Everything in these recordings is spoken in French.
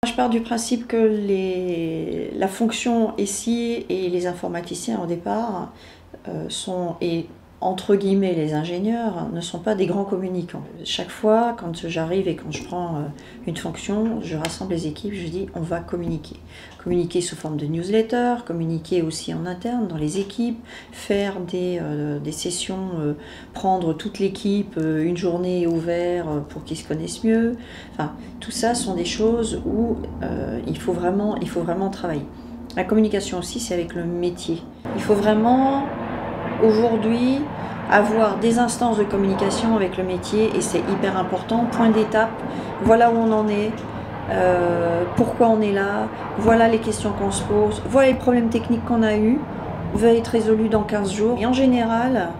Je pars du principe que la fonction SI et les informaticiens au départ et entre guillemets les ingénieurs ne sont pas des grands communicants. Chaque fois quand j'arrive et quand je prends une fonction, je rassemble les équipes, je dis on va communiquer. Communiquer sous forme de newsletter, communiquer aussi en interne dans les équipes, faire des sessions, prendre toute l'équipe une journée ouverte pour qu'ils se connaissent mieux. Enfin, tout ça sont des choses où il faut vraiment travailler. La communication aussi, c'est avec le métier. Il faut vraiment aujourd'hui avoir des instances de communication avec le métier et c'est hyper important. Point d'étape, voilà où on en est, pourquoi on est là, voilà les questions qu'on se pose, voilà les problèmes techniques qu'on a eus, va être résolu dans 15 jours. Et en général,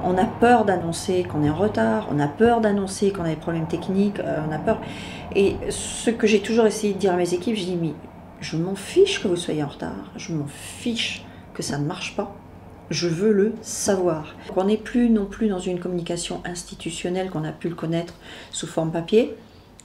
on a peur d'annoncer qu'on est en retard, on a peur d'annoncer qu'on a des problèmes techniques, on a peur. Et ce que j'ai toujours essayé de dire à mes équipes, je dis mais je m'en fiche que vous soyez en retard, je m'en fiche que ça ne marche pas. Je veux le savoir. On n'est plus non plus dans une communication institutionnelle qu'on a pu le connaître sous forme papier.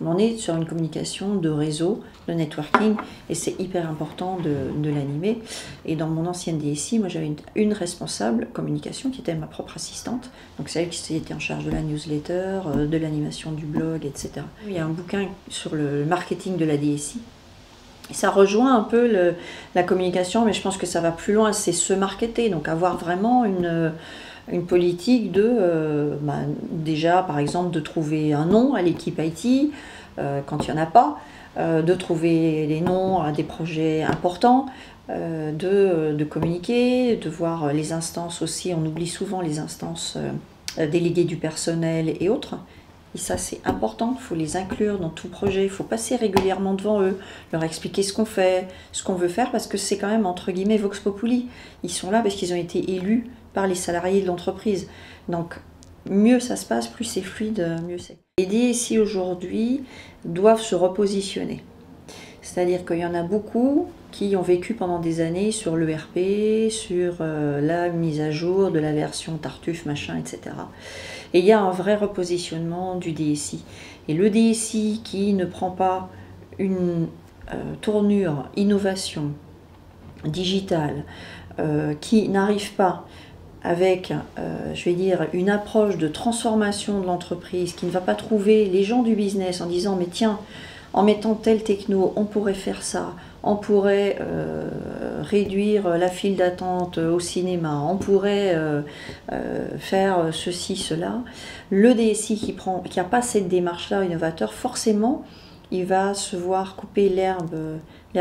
On est sur une communication de réseau, de networking, et c'est hyper important de l'animer. Et dans mon ancienne DSI, moi j'avais une responsable communication qui était ma propre assistante. Donc c'est elle qui était en charge de la newsletter, de l'animation du blog, etc. Il y a un bouquin sur le marketing de la DSI. Ça rejoint un peu la communication, mais je pense que ça va plus loin, c'est se marketer, donc avoir vraiment une politique déjà par exemple de trouver un nom à l'équipe IT quand il n'y en a pas, de trouver les noms à des projets importants, de communiquer, de voir les instances aussi, on oublie souvent les instances déléguées du personnel et autres. Et ça, c'est important, il faut les inclure dans tout projet, il faut passer régulièrement devant eux, leur expliquer ce qu'on fait, ce qu'on veut faire, parce que c'est quand même, entre guillemets, Vox Populi. Ils sont là parce qu'ils ont été élus par les salariés de l'entreprise. Donc, mieux ça se passe, plus c'est fluide, mieux c'est. Les DSI aujourd'hui doivent se repositionner. C'est-à-dire qu'il y en a beaucoup qui ont vécu pendant des années sur l'ERP, sur la mise à jour de la version Tartuffe, machin, etc. Et il y a un vrai repositionnement du DSI. Et le DSI qui ne prend pas une tournure innovation digitale, qui n'arrive pas avec, je vais dire, une approche de transformation de l'entreprise, qui ne va pas trouver les gens du business en disant « mais tiens, en mettant tel techno, on pourrait faire ça, on pourrait réduire la file d'attente au cinéma, on pourrait faire ceci, cela ». Le DSI qui n'a pas cette démarche-là innovateur, forcément, il va se voir couper l'herbe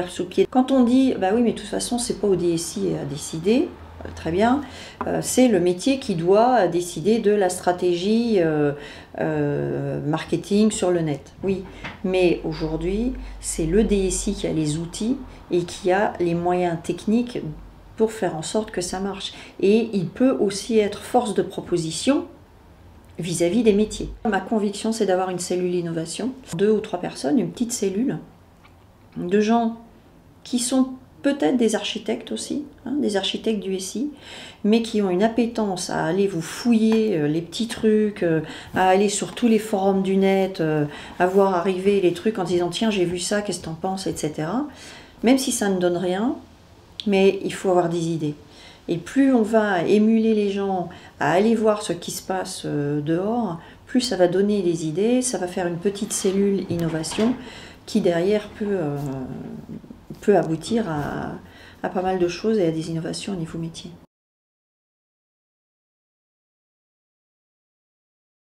sous le pied. Quand on dit « bah oui, mais de toute façon, c'est pas au DSI à décider », très bien, c'est le métier qui doit décider de la stratégie marketing sur le net. Oui, mais aujourd'hui, c'est le DSI qui a les outils et qui a les moyens techniques pour faire en sorte que ça marche. Et il peut aussi être force de proposition vis-à-vis des métiers. Ma conviction, c'est d'avoir une cellule innovation, 2 ou 3 personnes, une petite cellule de gens qui sont peut-être des architectes aussi, des architectes du SI, mais qui ont une appétence à aller vous fouiller les petits trucs, à aller sur tous les forums du net, à voir arriver les trucs en disant « tiens, j'ai vu ça, qu'est-ce que t'en penses ?» etc. Même si ça ne donne rien, mais il faut avoir des idées. Et plus on va émuler les gens à aller voir ce qui se passe dehors, plus ça va donner des idées, ça va faire une petite cellule innovation qui derrière peut aboutir à pas mal de choses et à des innovations au niveau métier.